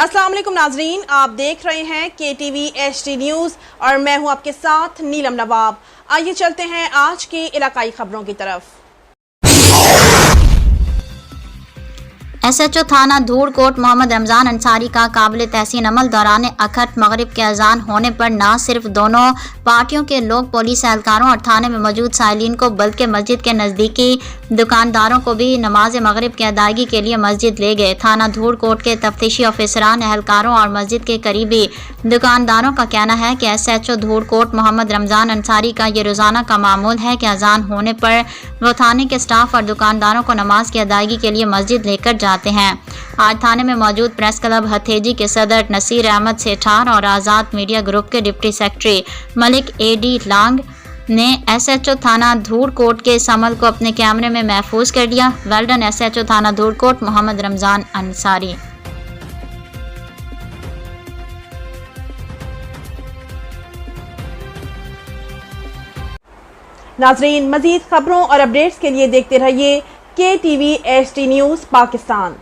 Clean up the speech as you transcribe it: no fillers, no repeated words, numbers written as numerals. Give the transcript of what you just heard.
अस्सलाम वालेकुम नाजरीन, आप देख रहे हैं KTV HD न्यूज़ और मैं हूं आपके साथ नीलम नवाब। आइए चलते हैं आज की इलाकाई खबरों की तरफ। SHO थाना धूड़कोट मोहम्मद रमज़ान अंसारी का काबिल तहसीन अमल दौरान अखट मगरिब के अजान होने पर न सिर्फ दोनों पार्टियों के लोग पुलिस एहलकारों और थाने में मौजूद साइलिन को बल्कि मस्जिद के नज़दीकी दुकानदारों को भी नमाज मगरिब की अदायगी के लिए मस्जिद ले गए। थाना धूड़कोट के तफ्तीशी ऑफिसरान, एहलकारों और मस्जिद के करीबी दुकानदारों का कहना है कि SHO धूड़कोट मोहम्मद रमज़ान अंसारी का ये रोज़ाना का मामूल है कि अजान होने पर वो थाने के स्टाफ और दुकानदारों को नमाज की अदायगी के लिए मस्जिद लेकर जाते हैं। आज थाने में मौजूद प्रेस क्लब हथेजी के सदर नसीर अहमद सेठार और आज़ाद मीडिया ग्रुप के डिप्टी सेक्रेटरी मलिक AD लांग ने SHO थाना धूड़कोट के इस अमल को अपने कैमरे में महफूज कर लिया। वेल्डन SHO थाना धूड़कोट मोहम्मद रमज़ान अंसारी। नाजरीन, मजीद खबरों और अपडेट्स के लिए देखते रहिए KTV HD न्यूज़ पाकिस्तान।